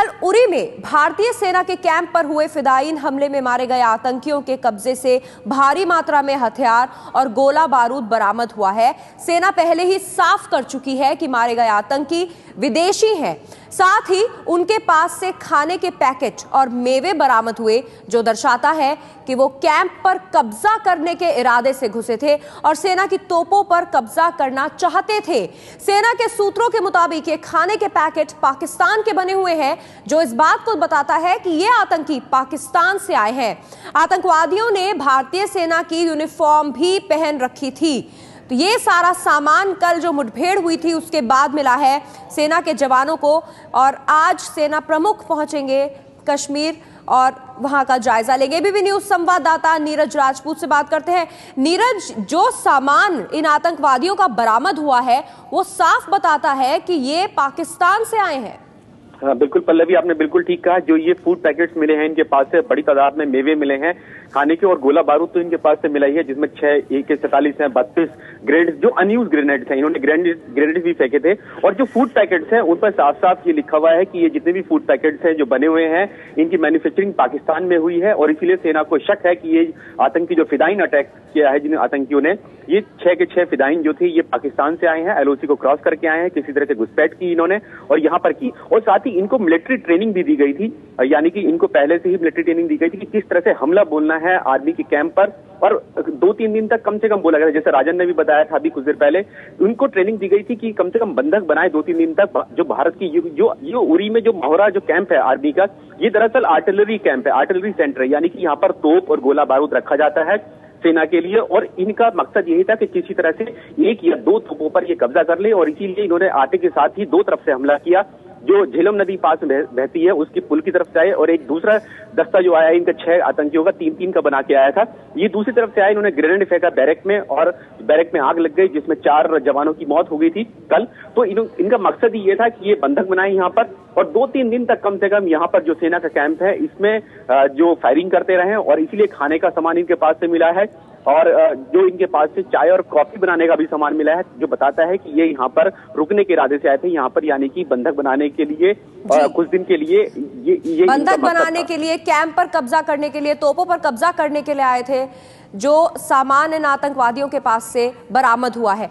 कल उरी में भारतीय सेना के कैंप पर हुए फिदायीन हमले में मारे गए आतंकियों के कब्जे से भारी मात्रा में हथियार और गोला बारूद बरामद हुआ है। सेना पहले ही साफ कर चुकी है कि मारे गए आतंकी विदेशी हैं। साथ ही उनके पास से खाने के पैकेट और मेवे बरामद हुए, जो दर्शाता है कि वो कैंप पर कब्जा करने के इरादे से घुसे थे और सेना की तोपों पर कब्जा करना चाहते थे। सेना के सूत्रों के मुताबिक ये खाने के पैकेट पाकिस्तान के बने हुए हैं, जो इस बात को बताता है कि ये आतंकी पाकिस्तान से आए हैं। आतंकवादियों ने भारतीय सेना की यूनिफॉर्म भी पहन रखी थी। तो ये सारा सामान कल जो मुठभेड़ हुई थी उसके बाद मिला है सेना के जवानों को, और आज सेना प्रमुख पहुंचेंगे कश्मीर और वहां का जायजा लेंगे। एबीपी न्यूज संवाददाता नीरज राजपूत से बात करते हैं। नीरज, जो सामान इन आतंकवादियों का बरामद हुआ है वो साफ बताता है कि ये पाकिस्तान से आए हैं। हाँ बिल्कुल पल्लवी, आपने बिल्कुल ठीक कहा। जो ये फूड पैकेट्स मिले हैं, इनके पास से बड़ी तादाद में मेवे मिले हैं खाने के, और गोला बारूद तो इनके पास से मिला ही है, जिसमें 6 AK-47 हैं, 32 ग्रेनेड जो अनयूज ग्रेनेड्स हैं, इन्होंने ग्रेनेड भी फेंके थे। और जो फूड पैकेट्स हैं उन पर साफ साफ ये लिखा हुआ है कि ये जितने भी फूड पैकेट्स हैं जो बने हुए हैं, इनकी मैन्युफैक्चरिंग पाकिस्तान में हुई है। और इसीलिए सेना को शक है कि ये आतंकी जो फिदायीन अटैक किया है, जिन आतंकियों ने, ये 6 के 6 फिदायीन जो थे ये पाकिस्तान से आए हैं, LOC को क्रॉस करके आए हैं, किसी तरह से घुसपैठ की इन्होंने और यहाँ पर की। और साथ ही इनको मिलिट्री ट्रेनिंग भी दी गई थी, यानी कि इनको पहले से ही मिलिट्री ट्रेनिंग दी गई थी कि किस तरह से हमला बोलना है आर्मी के कैंप पर। और 2-3 दिन तक कम से कम बोला गया, जैसे राजन ने भी बताया था अभी कुछ देर पहले, उनको ट्रेनिंग दी गई थी कि कम से कम बंधक बनाए 2-3 दिन तक। जो भारत की जो उरी में जो मोहरा जो कैंप है आर्मी का, ये दरअसल आर्टिलरी कैंप है, आर्टिलरी सेंटर है, यानी कि यहाँ पर तोप और गोला बारूद रखा जाता है सेना के लिए। और इनका मकसद यही था कि किसी तरह से 1 या 2 तोपों पर ये कब्जा कर ले, और इसीलिए इन्होंने आटे के साथ ही 2 तरफ से हमला किया। जो झेलम नदी पास बहती है उसकी पुल की तरफ से आए, और एक दूसरा दस्ता जो आया इनका 6 आतंकियों का 3-3 का बना के आया था, ये दूसरी तरफ से आए, इन्होंने ग्रेनेड फेंका बैरक में, और बैरक में आग लग गई जिसमें 4 जवानों की मौत हो गई थी कल। तो इनका मकसद ही ये था कि ये बंधक बनाए यहाँ पर, और 2-3 दिन तक कम से कम यहाँ पर जो सेना का कैंप है इसमें जो फायरिंग करते रहे, और इसीलिए खाने का सामान इनके पास से मिला है। और जो इनके पास से चाय और कॉफी बनाने का भी सामान मिला है, जो बताता है कि ये यहाँ पर रुकने के इरादे से आए थे, यहाँ पर यानी कि बंधक बनाने के लिए कुछ दिन के लिए ये बंधक बनाने के लिए, कैंप पर कब्जा करने के लिए, तोपों पर कब्जा करने के लिए आए थे। जो सामान इन आतंकवादियों के पास से बरामद हुआ है।